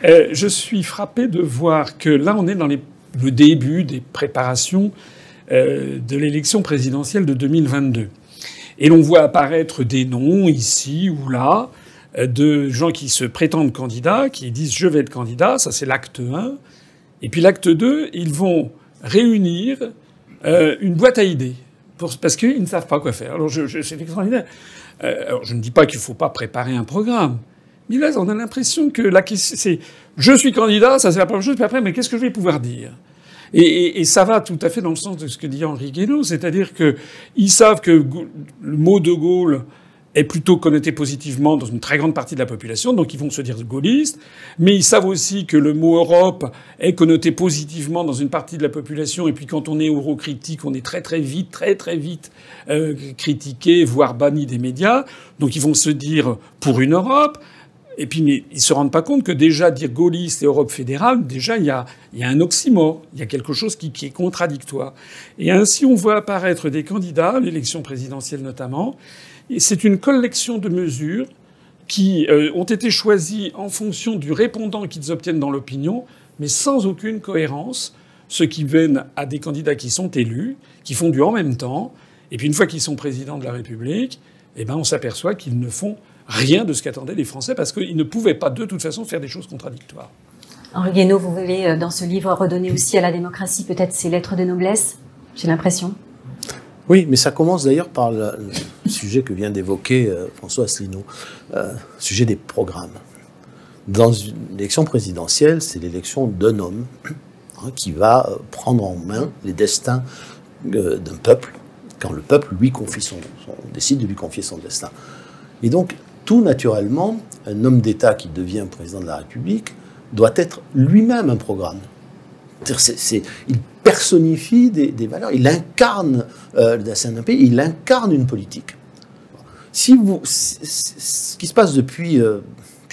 Je suis frappé de voir que là, on est dans le début des préparations de l'élection présidentielle de 2022. Et l'on voit apparaître des noms ici ou là de gens qui se prétendent candidats, qui disent je vais être candidat, ça c'est l'acte 1. Et puis l'acte 2, ils vont réunir une boîte à idées. Parce qu'ils ne savent pas quoi faire. Alors c'est extraordinaire. Alors je ne dis pas qu'il ne faut pas préparer un programme. Mais là, on a l'impression que la question, c'est je suis candidat, ça c'est la première chose, puis après, mais qu'est-ce que je vais pouvoir dire? Et ça va tout à fait dans le sens de ce que dit Henri Guénaud, c'est-à-dire que ils savent que le mot de Gaulle est plutôt connoté positivement dans une très grande partie de la population, donc ils vont se dire gaullistes, mais ils savent aussi que le mot Europe est connoté positivement dans une partie de la population, et puis quand on est eurocritique, on est très vite critiqué, voire banni des médias, donc ils vont se dire pour une Europe. Et puis, mais ils se rendent pas compte que déjà dire gaulliste et Europe fédérale, déjà il y a un oxymore, il y a quelque chose qui est contradictoire. Et ainsi, on voit apparaître des candidats, l'élection présidentielle notamment, et c'est une collection de mesures qui ont été choisies en fonction du répondant qu'ils obtiennent dans l'opinion, mais sans aucune cohérence, ce qui mène à des candidats qui sont élus, qui font du en même temps, et puis une fois qu'ils sont présidents de la République, eh ben on s'aperçoit qu'ils ne font rien de ce qu'attendaient les Français, parce qu'ils ne pouvaient pas, de toute façon, faire des choses contradictoires. Henri Guénaud, vous voulez, dans ce livre, redonner aussi à la démocratie peut-être ses lettres de noblesse, j'ai l'impression. Oui, mais ça commence d'ailleurs par le sujet que vient d'évoquer François Asselineau, sujet des programmes. Dans une élection présidentielle, c'est l'élection d'un homme qui va prendre en main les destins d'un peuple, quand le peuple lui confie décide de lui confier son destin. Et donc, tout naturellement, un homme d'État qui devient président de la République doit être lui-même un programme. Il personnifie des valeurs, il incarne le destin d'un pays, il incarne une politique. Ce qui se passe depuis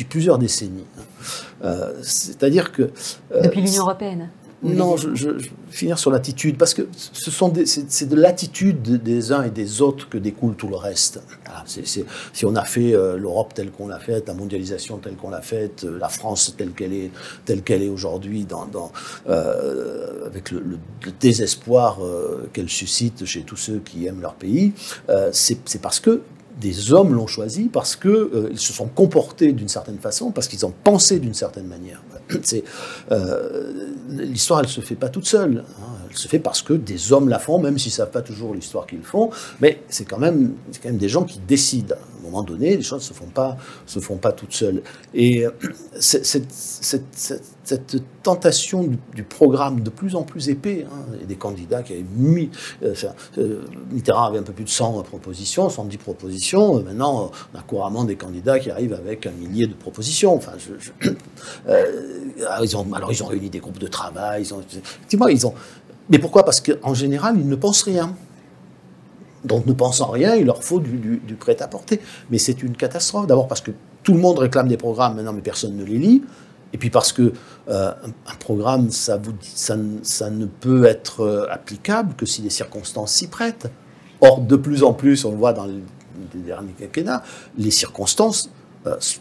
plusieurs décennies, c'est-à-dire que... Depuis l'Union européenne. Non, je vais finir sur l'attitude, parce que c'est de l'attitude des uns et des autres que découle tout le reste. Voilà, si on a fait l'Europe telle qu'on l'a faite, la mondialisation telle qu'on l'a faite, la France telle qu'elle est aujourd'hui, avec le désespoir qu'elle suscite chez tous ceux qui aiment leur pays, c'est parce que des hommes l'ont choisi, parce qu'ils se sont comportés d'une certaine façon, parce qu'ils ont pensé d'une certaine manière. L'histoire, elle ne se fait pas toute seule. Elle se fait parce que des hommes la font, même s'ils ne savent pas toujours l'histoire qu'ils font. Mais c'est quand même des gens qui décident. À un moment donné, les choses ne se font pas toutes seules. Et cette tentation du programme de plus en plus épais, et des candidats qui avaient mis... Mitterrand avait un peu plus de 100 propositions, 110 propositions. Maintenant, on a couramment des candidats qui arrivent avec 1 millier de propositions. Enfin, ils ont réuni des groupes de travail. Mais pourquoi? Parce qu'en général, ils ne pensent rien. Donc, ne pensant rien, il leur faut du prêt-à-porter. Mais c'est une catastrophe. D'abord parce que tout le monde réclame des programmes maintenant, mais personne ne les lit. Et puis parce que un programme, ça ne peut être applicable que si les circonstances s'y prêtent. Or, de plus en plus, on le voit dans les derniers quinquennats, les circonstances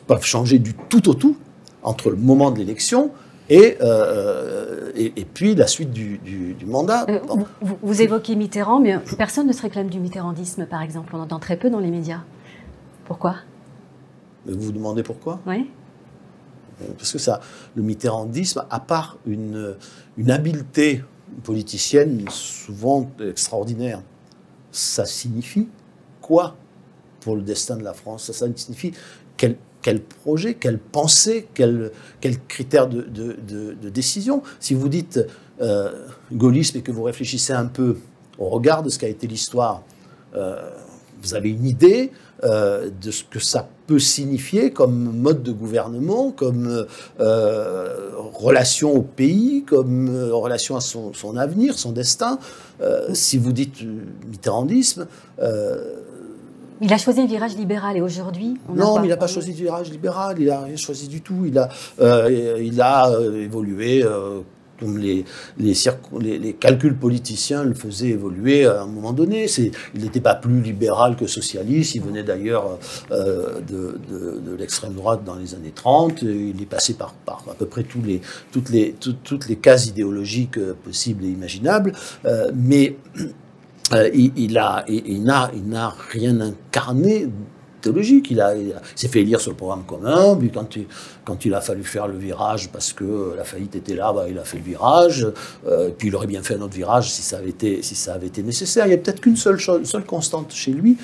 peuvent changer du tout au tout entre le moment de l'élection et puis la suite du mandat. Vous évoquez Mitterrand, mais personne ne se réclame du mitterrandisme, par exemple. On entend très peu dans les médias. Pourquoi? Vous vous demandez pourquoi? Oui. Parce que le mitterrandisme, à part une habileté politicienne souvent extraordinaire, ça signifie quoi pour le destin de la France? Ça signifie quel projet, quelle pensée, quel critère de décision. Si vous dites gaullisme et que vous réfléchissez un peu au regard de ce qu'a été l'histoire, vous avez une idée de ce que ça peut signifier comme mode de gouvernement, comme relation au pays, comme relation à son avenir, son destin. Si vous dites mitterrandisme... il a choisi un virage libéral et aujourd'hui... Non, mais il n'a pas choisi de virage libéral, il n'a rien choisi du tout. Il a évolué comme les calculs politiciens le faisaient évoluer à un moment donné. Il n'était pas plus libéral que socialiste, il venait d'ailleurs de l'extrême droite dans les années 30, il est passé par à peu près toutes les cases idéologiques possibles et imaginables, mais il n'a rien incarné théologique. Il s'est fait élire sur le programme commun, puis quand il a fallu faire le virage parce que la faillite était là, il a fait le virage, puis il aurait bien fait un autre virage si ça avait été nécessaire. Il y a peut-être qu'une seule constante chez lui,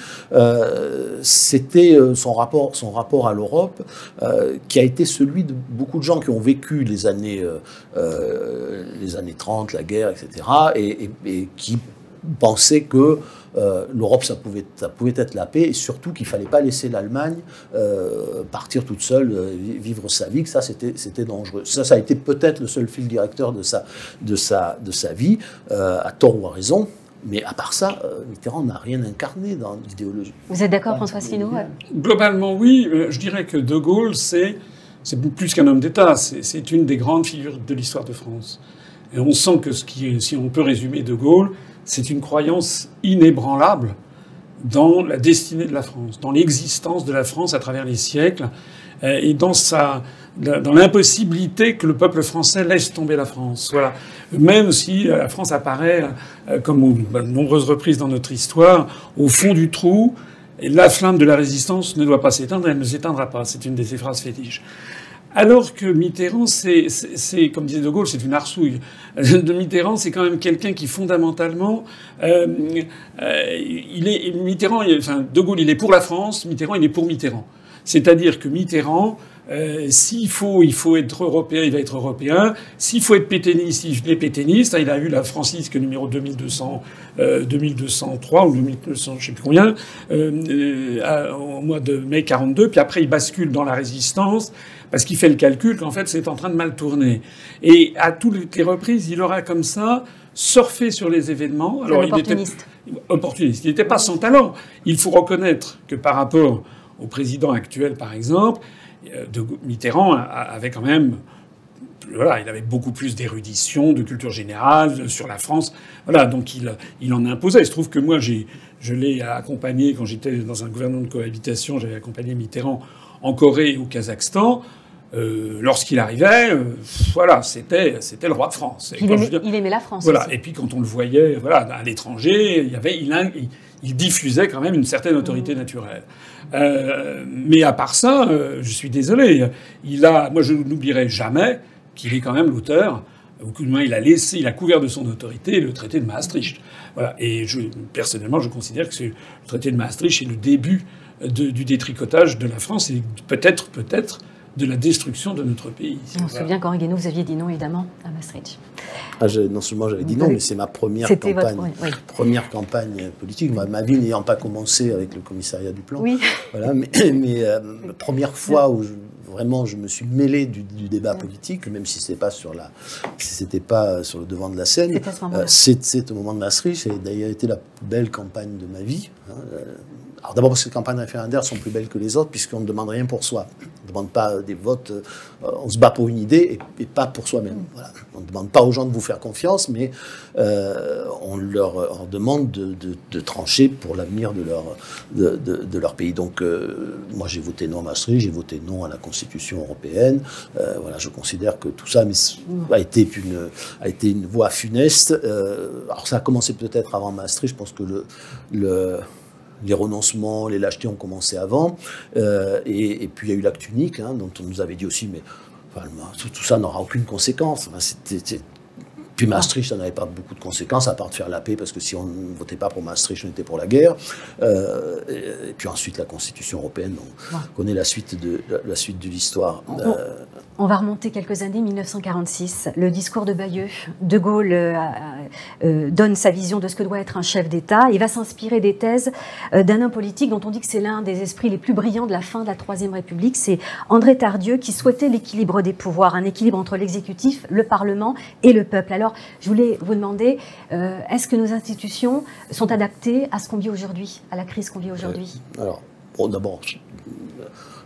c'était son rapport à l'Europe, qui a été celui de beaucoup de gens qui ont vécu les années 30, la guerre, etc., et qui pensaient que l'Europe, ça pouvait être la paix, et surtout qu'il ne fallait pas laisser l'Allemagne partir toute seule, vivre sa vie, que ça, c'était dangereux. Ça a été peut-être le seul fil directeur de sa vie, à tort ou à raison. Mais à part ça, Mitterrand n'a rien incarné dans l'idéologie. Vous êtes d'accord, François Asselineau? Globalement, oui. Je dirais que De Gaulle, c'est plus qu'un homme d'État. C'est une des grandes figures de l'histoire de France. Et on sent que si on peut résumer De Gaulle, c'est une croyance inébranlable dans la destinée de la France, dans l'existence de la France à travers les siècles, et dans l'impossibilité que le peuple français laisse tomber la France. Voilà. Même si la France apparaît, comme de nombreuses reprises dans notre histoire, au fond du trou, et la flamme de la résistance ne doit pas s'éteindre, elle ne s'éteindra pas. C'est une de ses phrases fétiches. Alors que Mitterrand, c'est comme disait De Gaulle, c'est une arsouille. De Mitterrand, c'est quand même quelqu'un qui fondamentalement, De Gaulle, il est pour la France, Mitterrand, il est pour Mitterrand. C'est-à-dire que Mitterrand, s'il faut être européen, il va être européen. S'il faut être pétainiste, il est pétainiste. Il a eu la Francisque numéro 2203 ou 2200, je sais plus combien, au mois de mai 42. Puis après, il bascule dans la résistance parce qu'il fait le calcul qu'en fait, c'est en train de mal tourner. Et à toutes les reprises, il aura comme ça surfé sur les événements. Alors, opportuniste. Il n'était pas sans talent. Il faut reconnaître que par rapport au président actuel, par exemple, Mitterrand avait quand même, voilà, il avait beaucoup plus d'érudition, de culture générale sur la France. Voilà, donc il en imposait. Il se trouve que moi, je l'ai accompagné quand j'étais dans un gouvernement de cohabitation. J'avais accompagné Mitterrand en Corée et au Kazakhstan. Lorsqu'il arrivait, voilà, c'était le roi de France. Il aimait la France. Voilà. Aussi. Et puis quand on le voyait, voilà, à l'étranger, il diffusait quand même une certaine autorité naturelle. Mais à part ça, je suis désolé. Moi, je n'oublierai jamais qu'il est quand même l'auteur, ou du moins il a couvert de son autorité le traité de Maastricht. Voilà. Et personnellement, je considère que le traité de Maastricht est le début du détricotage de la France et peut-être de la destruction de notre pays. On se souvient qu'Henri Guénaud, vous aviez dit non, évidemment, à Maastricht. Non seulement j'avais dit non, mais c'est ma première campagne politique. Ma vie n'ayant pas commencé avec le commissariat du plan. Oui. Voilà, mais première fois où vraiment je me suis mêlé du débat politique, même si c'était pas sur le devant de la scène. C'est au moment de Maastricht. C'est d'ailleurs été la plus belle campagne de ma vie. Alors d'abord parce que les campagnes référendaires sont plus belles que les autres puisqu'on ne demande rien pour soi. On ne demande pas des votes, on se bat pour une idée et pas pour soi-même. Voilà. On ne demande pas aux gens de vous faire confiance, mais on leur demande de trancher pour l'avenir de leur pays. Donc moi j'ai voté non à Maastricht, j'ai voté non à la Constitution européenne. Voilà, je considère que tout ça a été une voie funeste. Alors ça a commencé peut-être avant Maastricht, je pense que les renoncements, les lâchetés ont commencé avant. Et puis il y a eu l'acte unique, dont on nous avait dit aussi, mais enfin, tout ça n'aura aucune conséquence. Enfin, puis Maastricht, ça n'avait pas beaucoup de conséquences, à part de faire la paix, parce que si on ne votait pas pour Maastricht, on était pour la guerre. Et puis ensuite, la Constitution européenne, on connaît la suite de l'histoire. On va remonter quelques années, 1946. Le discours de Bayeux. De Gaulle donne sa vision de ce que doit être un chef d'État. Il va s'inspirer des thèses d'un homme politique dont on dit que c'est l'un des esprits les plus brillants de la fin de la Troisième République. C'est André Tardieu qui souhaitait l'équilibre des pouvoirs, un équilibre entre l'exécutif, le Parlement et le peuple. Alors, je voulais vous demander, est-ce que nos institutions sont adaptées à ce qu'on vit aujourd'hui, à la crise qu'on vit aujourd'hui ? Alors, bon, d'abord,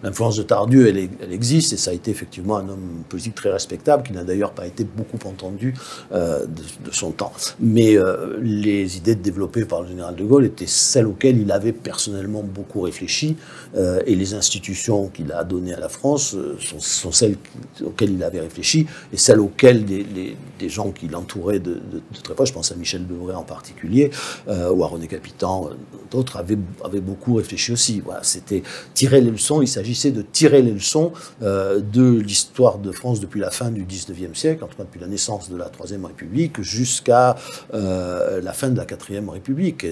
l'influence de Tardieu, elle existe, et ça a été effectivement un homme politique très respectable, qui n'a d'ailleurs pas été beaucoup entendu de son temps. Mais les idées développées par le général de Gaulle étaient celles auxquelles il avait personnellement beaucoup réfléchi, et les institutions qu'il a données à la France sont celles auxquelles il avait réfléchi, et celles auxquelles des gens qui l'entouraient de très près, je pense à Michel Debré en particulier, ou à René Capitan, d'autres avaient beaucoup réfléchi aussi. Voilà, c'était tirer les leçons, il s'agissait de tirer les leçons de l'histoire de France depuis la fin du XIXe siècle, en tout cas depuis la naissance de la Troisième République jusqu'à la fin de la Quatrième République.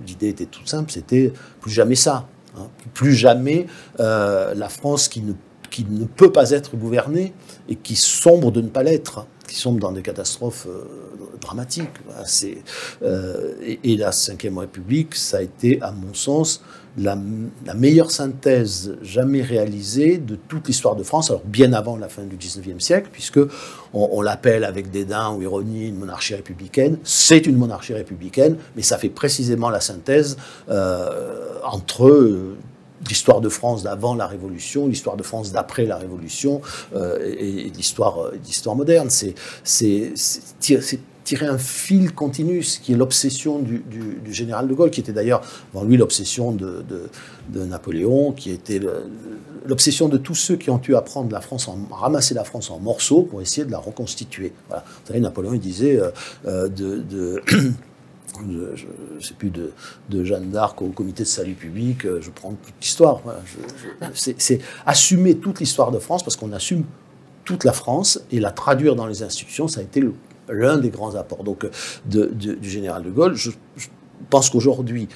L'idée était toute simple, c'était plus jamais ça. Hein, plus jamais la France qui ne peut pas être gouvernée et qui sombre de ne pas l'être, qui sombre dans des catastrophes dramatiques. Voilà, et la Ve République, ça a été, à mon sens, la meilleure synthèse jamais réalisée de toute l'histoire de France, alors bien avant la fin du XIXe siècle, puisque on l'appelle avec dédain ou ironie une monarchie républicaine. C'est une monarchie républicaine, mais ça fait précisément la synthèse entre l'histoire de France d'avant la Révolution, l'histoire de France d'après la Révolution et l'histoire moderne. C'est tirer un fil continu, ce qui est l'obsession du général de Gaulle, qui était d'ailleurs, avant lui, l'obsession de Napoléon, qui était l'obsession de tous ceux qui ont eu à prendre la France, ramasser la France en morceaux pour essayer de la reconstituer. Voilà. Vous savez, Napoléon, il disait je ne sais plus, de Jeanne d'Arc au comité de salut public, je prends toute l'histoire. Voilà, c'est assumer toute l'histoire de France, parce qu'on assume toute la France, et la traduire dans les institutions, ça a été l'un des grands apports donc, du général de Gaulle. Je pense qu'aujourd'hui,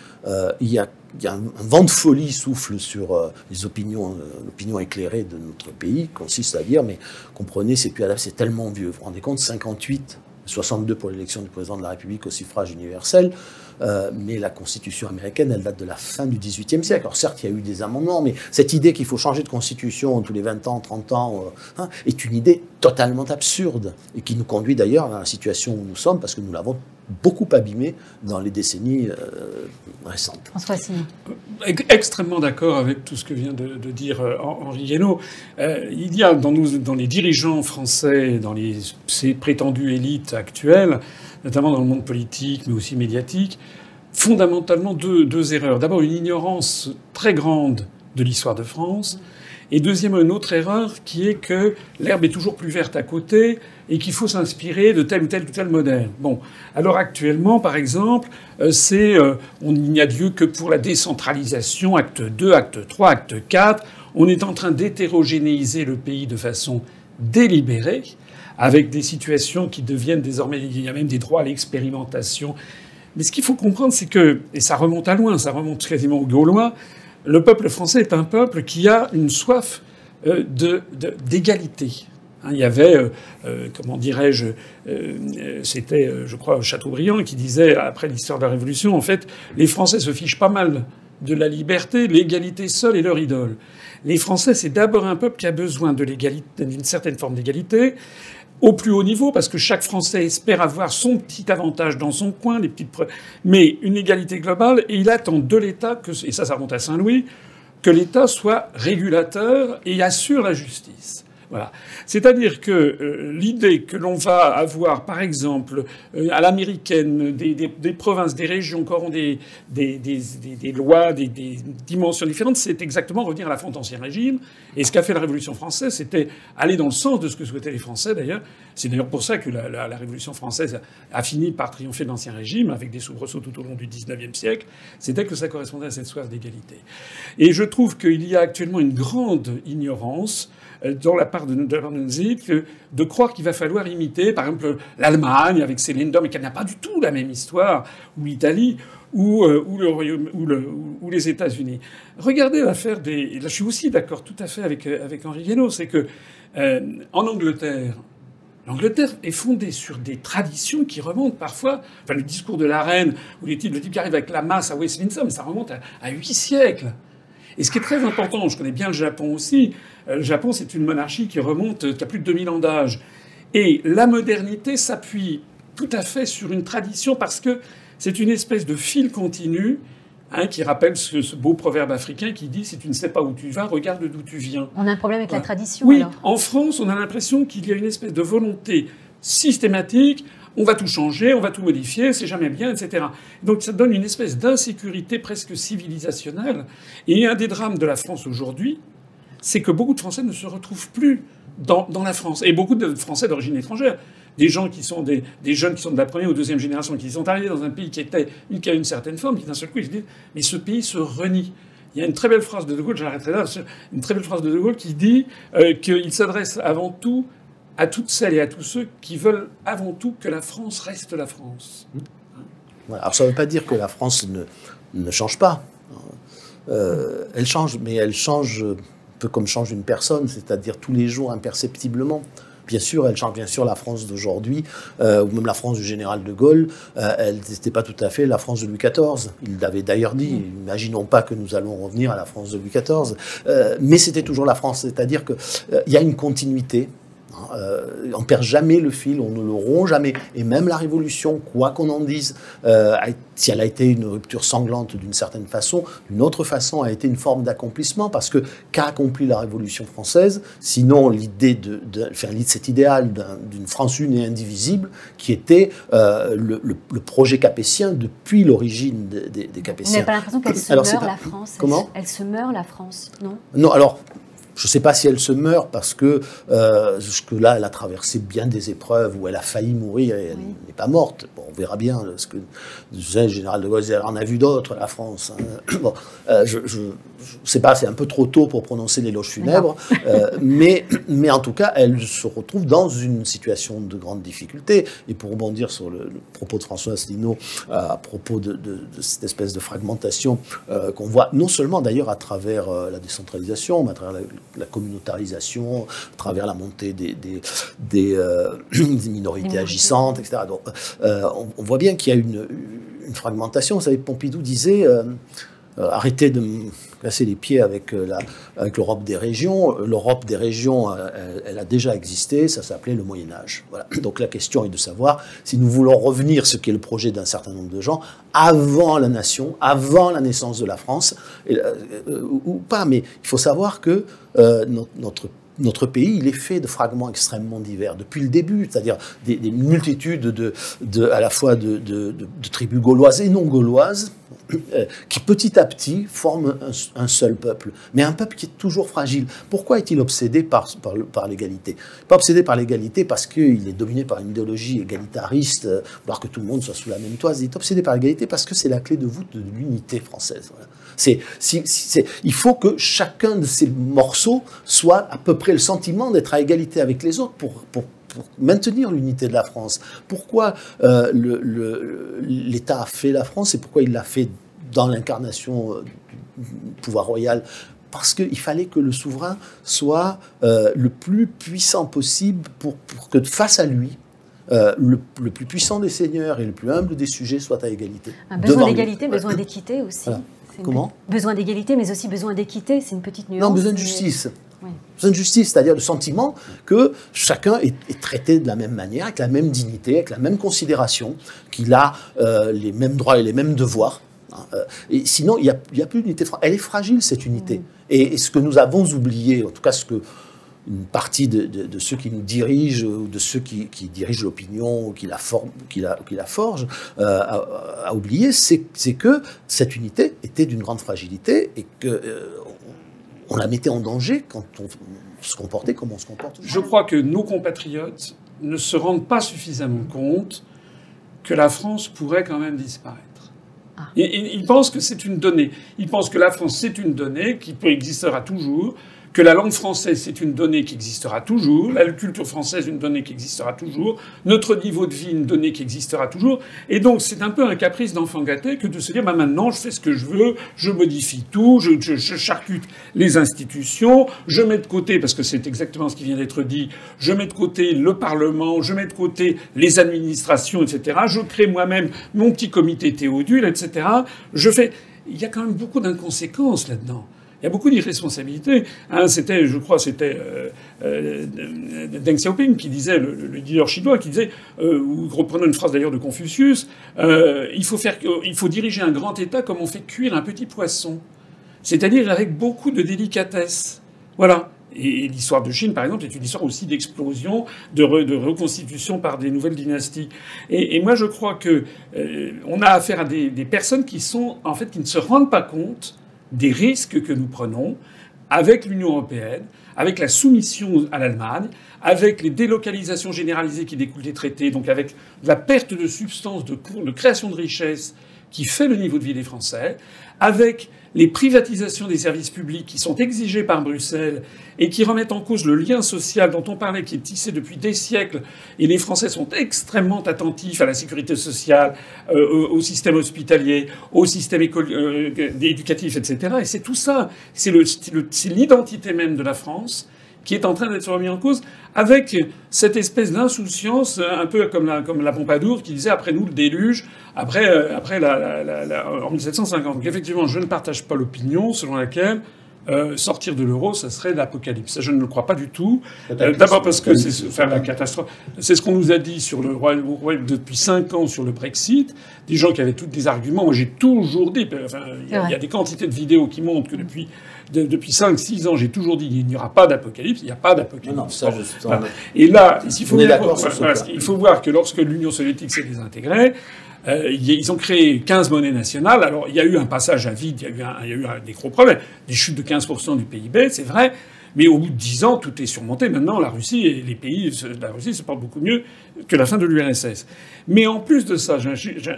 il y a un vent de folie souffle sur l'opinion éclairée de notre pays, consiste à dire, mais comprenez, c'est tellement vieux. Vous vous rendez compte, 58, 62 pour l'élection du président de la République au suffrage universel, mais la Constitution américaine, elle date de la fin du XVIIIe siècle. Alors certes, il y a eu des amendements, mais cette idée qu'il faut changer de Constitution tous les 20 ans, 30 ans, est une idée totalement absurde, et qui nous conduit d'ailleurs à la situation où nous sommes, parce que nous l'avons beaucoup abîmée dans les décennies récentes. François Asselineau. Extrêmement d'accord avec tout ce que vient de dire Henri Guénaud. Il y a dans les dirigeants français, dans ces prétendues élites actuelles, notamment dans le monde politique, mais aussi médiatique, fondamentalement deux erreurs. D'abord, une ignorance très grande de l'histoire de France. Et deuxièmement, une autre erreur qui est que l'herbe est toujours plus verte à côté et qu'il faut s'inspirer de tel ou tel modèle. Bon, alors actuellement, par exemple, on n'y a lieu que pour la décentralisation, acte 2, acte 3, acte 4. On est en train d'hétérogénéiser le pays de façon délibérée, avec des situations qui deviennent désormais... Il y a même des droits à l'expérimentation. Mais ce qu'il faut comprendre, c'est que, et ça remonte à loin, ça remonte quasiment aux Gaulois, le peuple français est un peuple qui a une soif d'égalité. Il y avait, comment dirais-je, c'était, je crois, Chateaubriand qui disait, après l'histoire de la Révolution, en fait, les Français se fichent pas mal de la liberté, l'égalité seule est leur idole. Les Français, c'est d'abord un peuple qui a besoin de l'égalité, d'une certaine forme d'égalité, au plus haut niveau, parce que chaque Français espère avoir son petit avantage dans son coin, mais une égalité globale, et il attend de l'État, et ça remonte à Saint-Louis, que l'État soit régulateur et assure la justice. Voilà. C'est-à-dire que l'idée que l'on va avoir, par exemple, à l'américaine, des provinces, des régions qui auront des lois, des dimensions différentes, c'est exactement revenir à la fin de l'Ancien Régime. Et ce qu'a fait la Révolution française, c'était aller dans le sens de ce que souhaitaient les Français, d'ailleurs. C'est d'ailleurs pour ça que la Révolution française a fini par triompher de l'Ancien Régime, avec des soubresauts tout au long du XIXe siècle. C'était que ça correspondait à cette soif d'égalité. Et je trouve qu'il y a actuellement une grande ignorance dans la part de nos élites, de croire qu'il va falloir imiter, par exemple, l'Allemagne avec ses Länder, mais qu'elle n'a pas du tout la même histoire, ou l'Italie, ou les États-Unis. Regardez l'affaire des... Là, je suis aussi d'accord tout à fait avec Henri Guénaud, c'est que en Angleterre, l'Angleterre est fondée sur des traditions qui remontent parfois... Enfin, le discours de la reine, ou le type qui arrive avec la masse à Westminster, mais ça remonte à 8 siècles. Et ce qui est très important, je connais bien le Japon aussi, le Japon c'est une monarchie qui remonte, qui a plus de 2000 ans d'âge. Et la modernité s'appuie tout à fait sur une tradition parce que c'est une espèce de fil continu hein, qui rappelle ce beau proverbe africain qui dit « Si tu ne sais pas où tu vas, regarde d'où tu viens ». On a un problème avec la tradition, Oui, alors. en France, on a l'impression qu'il y a une espèce de volonté systématique. On va tout changer, on va tout modifier, c'est jamais bien, etc. Donc ça donne une espèce d'insécurité presque civilisationnelle. Et un des drames de la France aujourd'hui, c'est que beaucoup de Français ne se retrouvent plus dans la France. Et beaucoup de Français d'origine étrangère. Des gens qui sont des jeunes qui sont de la première ou deuxième génération, qui sont arrivés dans un pays qui a une certaine forme, qui d'un seul coup, ils se disent « Mais ce pays se renie ». Il y a une très belle phrase de De Gaulle, j'arrêterai là, une très belle phrase de De Gaulle qui dit qu'il s'adresse avant tout à toutes celles et à tous ceux qui veulent avant tout que la France reste la France. Alors ça ne veut pas dire que la France ne change pas. Elle change, mais elle change un peu comme change une personne, c'est-à-dire tous les jours imperceptiblement. Bien sûr, elle change. Bien sûr, la France d'aujourd'hui, ou même la France du général de Gaulle, elle n'était pas tout à fait la France de Louis XIV. Il l'avait d'ailleurs dit. Imaginons pas que nous allons revenir à la France de Louis XIV. Mais c'était toujours la France. C'est-à-dire qu'il y a une continuité. On perd jamais le fil, on ne le rompt jamais. Et même la Révolution, quoi qu'on en dise, si elle a été une rupture sanglante d'une certaine façon, d'une autre façon a été une forme d'accomplissement, parce que qu'a accompli la Révolution française, sinon l'idée de cet idéal d'une France une et indivisible, qui était le projet capétien depuis l'origine des Capétiens. Vous n'avez pas l'impression qu'elle se meurt, la France? Comment? Elle se meurt, la France, non? Non, alors... Je ne sais pas si elle se meurt parce que jusque-là, elle a traversé bien des épreuves où elle a failli mourir et elle n'est pas morte. Bon, on verra bien ce que le général de Gaulle en a vu d'autres, la France. Hein. Bon, je ne sais pas, c'est un peu trop tôt pour prononcer l'éloge funèbre, mais en tout cas, elle se retrouve dans une situation de grande difficulté. Et pour rebondir sur le propos de François Asselineau à propos de cette espèce de fragmentation qu'on voit non seulement d'ailleurs à travers la décentralisation, mais à travers la communautarisation, à travers la montée des minorités agissantes, etc. Donc, on voit bien qu'il y a une fragmentation. Vous savez, Pompidou disait arrêtez de me casser les pieds avec l'Europe des régions. L'Europe des régions, elle a déjà existé, ça s'appelait le Moyen-Âge. Voilà. Donc la question est de savoir si nous voulons revenir, ce qui est le projet d'un certain nombre de gens, avant la nation, avant la naissance de la France, ou pas. Mais il faut savoir que notre pays, il est fait de fragments extrêmement divers depuis le début, c'est-à-dire des multitudes à la fois de tribus gauloises et non gauloises, qui petit à petit forment un seul peuple, mais un peuple qui est toujours fragile. Pourquoi est-il obsédé par l'égalité? Pas obsédé par l'égalité parce qu'il est dominé par une idéologie égalitariste, vouloir que tout le monde soit sous la même toise. Il est obsédé par l'égalité parce que c'est la clé de voûte de l'unité française. Voilà. Il faut que chacun de ces morceaux soit à peu près le sentiment d'être à égalité avec les autres pour maintenir l'unité de la France. Pourquoi l'État a fait la France et pourquoi il l'a fait dans l'incarnation du pouvoir royal? Parce qu'il fallait que le souverain soit le plus puissant possible pour que face à lui, le plus puissant des seigneurs et le plus humble des sujets soient à égalité. Un besoin d'égalité, besoin d'équité aussi. Voilà. Comment? Besoin d'égalité, mais aussi besoin d'équité, c'est une petite nuance. Non, besoin de justice. Oui. Besoin de justice, c'est-à-dire le sentiment que chacun est traité de la même manière, avec la même dignité, avec la même considération, qu'il a les mêmes droits et les mêmes devoirs. Et sinon, il n'y a plus d'unité. Elle est fragile, cette unité. Et ce que nous avons oublié, en tout cas ce que une partie de ceux qui nous dirigent, ou de ceux qui dirigent l'opinion, qui la forgent, a oublié, c'est que cette unité était d'une grande fragilité et qu'on la mettait en danger quand on se comportait comme on se comporte. Je crois que nos compatriotes ne se rendent pas suffisamment compte que la France pourrait quand même disparaître. Ils pensent que c'est une donnée. Ils pensent que la France, c'est une donnée qui existera toujours, que la langue française, c'est une donnée qui existera toujours, la culture française, une donnée qui existera toujours, notre niveau de vie, une donnée qui existera toujours. Et donc, c'est un peu un caprice d'enfant gâté que de se dire, bah, maintenant, je fais ce que je veux, je modifie tout, je charcute les institutions, je mets de côté, parce que c'est exactement ce qui vient d'être dit, je mets de côté le Parlement, je mets de côté les administrations, etc. Je crée moi-même mon petit comité Théodule, etc. Il y a quand même beaucoup d'inconséquences là-dedans. Il y a beaucoup d'irresponsabilités. Hein, Deng Xiaoping qui disait, le leader chinois, qui disait, ou reprenant une phrase d'ailleurs de Confucius, il faut diriger un grand État comme on fait cuire un petit poisson. C'est-à-dire avec beaucoup de délicatesse. Voilà. Et l'histoire de Chine, par exemple, est une histoire aussi d'explosion, de reconstitution par des nouvelles dynasties. Et moi, je crois que on a affaire à des personnes qui ne se rendent pas compte des risques que nous prenons avec l'Union européenne, avec la soumission à l'Allemagne, avec les délocalisations généralisées qui découlent des traités, donc avec la perte de substance, de création de richesses qui fait le niveau de vie des Français, avec les privatisations des services publics qui sont exigées par Bruxelles et qui remettent en cause le lien social dont on parlait, qui est tissé depuis des siècles. Et les Français sont extrêmement attentifs à la sécurité sociale, au système hospitalier, au système éducatif, etc. Et c'est tout ça. C'est l'identité même de la France qui est en train d'être remis en cause, avec cette espèce d'insouciance, un peu comme la Pompadour, qui disait après nous le déluge, en 1750. Donc effectivement, je ne partage pas l'opinion selon laquelle sortir de l'euro, ça serait l'apocalypse. Ça, je ne le crois pas du tout. D'abord parce que c'est faire la catastrophe. C'est ce qu'on nous a dit sur le Royaume depuis 5 ans sur le Brexit. Des gens qui avaient tous des arguments. Moi, j'ai toujours dit, il y a des quantités de vidéos qui montrent que depuis 5-6 ans, j'ai toujours dit qu'il n'y aura pas d'apocalypse. Il n'y a pas d'apocalypse. Non, ça, et là, il faut voir que lorsque l'Union soviétique s'est désintégrée, ils ont créé 15 monnaies nationales. Alors, il y a eu un passage à vide, il y a eu des gros problèmes. Des chutes de 15% du PIB, c'est vrai. Mais au bout de 10 ans, tout est surmonté. Maintenant, la Russie et les pays de la Russie se portent beaucoup mieux que la fin de l'URSS. Mais en plus de ça,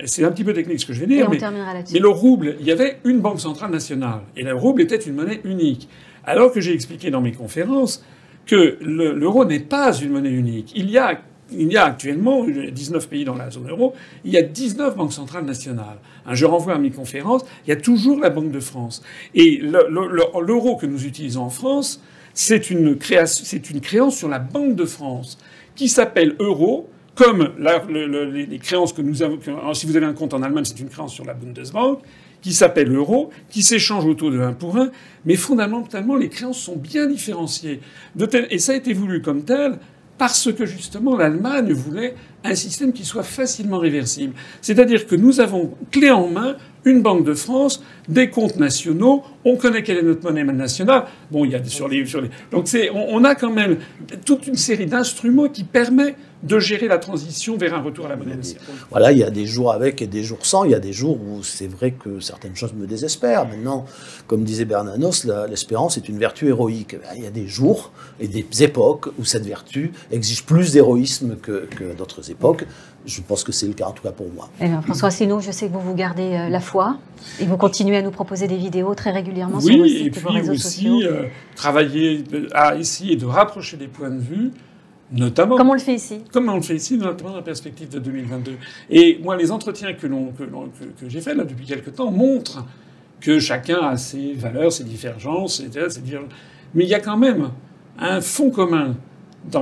c'est un petit peu technique ce que je vais dire, mais le rouble, il y avait une banque centrale nationale. Et le rouble était une monnaie unique. Alors que j'ai expliqué dans mes conférences que l'euro n'est pas une monnaie unique. Il y a actuellement 19 pays dans la zone euro, il y a 19 banques centrales nationales. Je renvoie à mes conférences, il y a toujours la Banque de France. Et l'euro que nous utilisons en France, c'est une créance sur la Banque de France qui s'appelle euro, comme les créances que nous avons. Si vous avez un compte en Allemagne, c'est une créance sur la Bundesbank, qui s'appelle euro, qui s'échange au taux de 1 pour 1. Mais fondamentalement, les créances sont bien différenciées. Et ça a été voulu comme tel parce que justement l'Allemagne voulait un système qui soit facilement réversible. C'est-à-dire que nous avons clé en main une Banque de France, des comptes nationaux, on connaît quelle est notre monnaie nationale. Bon, il y a donc on a quand même toute une série d'instruments qui permettent de gérer la transition vers un retour à la monnaie nationale. Voilà, il y a des jours avec et des jours sans. Il y a des jours où c'est vrai que certaines choses me désespèrent. Maintenant, comme disait Bernanos, l'espérance est une vertu héroïque. Il y a des jours et des époques où cette vertu exige plus d'héroïsme que d'autres époques. Je pense que c'est le cas, en tout cas pour moi. Eh bien, François Asselineau, je sais que vous gardez la foi et vous continuez à nous proposer des vidéos très régulièrement sur vos sites et vos réseaux sociaux. Oui, et puis aussi travailler à essayer de rapprocher des points de vue, notamment... Comme on le fait ici. Comme on le fait ici, notamment dans la perspective de 2022. Et moi, les entretiens que j'ai faits là depuis quelque temps montrent que chacun a ses valeurs, ses divergences, mais il y a quand même un fond commun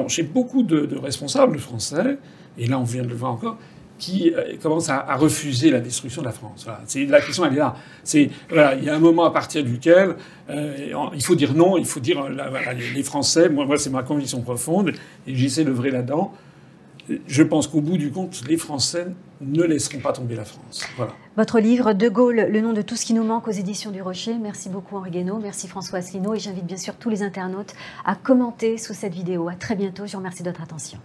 chez beaucoup de responsables français, et là on vient de le voir encore, qui commencent à refuser la destruction de la France. Voilà. La question, elle est là. Il y a un moment à partir duquel il faut dire non, il faut dire les Français, moi c'est ma conviction profonde, et j'essaie d'œuvrer là-dedans. Je pense qu'au bout du compte, les Français ne laisseront pas tomber la France. Voilà. Votre livre, De Gaulle, le nom de tout ce qui nous manque, aux éditions du Rocher. Merci beaucoup Henri Guénaud, merci François Asselineau, et j'invite bien sûr tous les internautes à commenter sous cette vidéo. À très bientôt, je vous remercie de votre attention.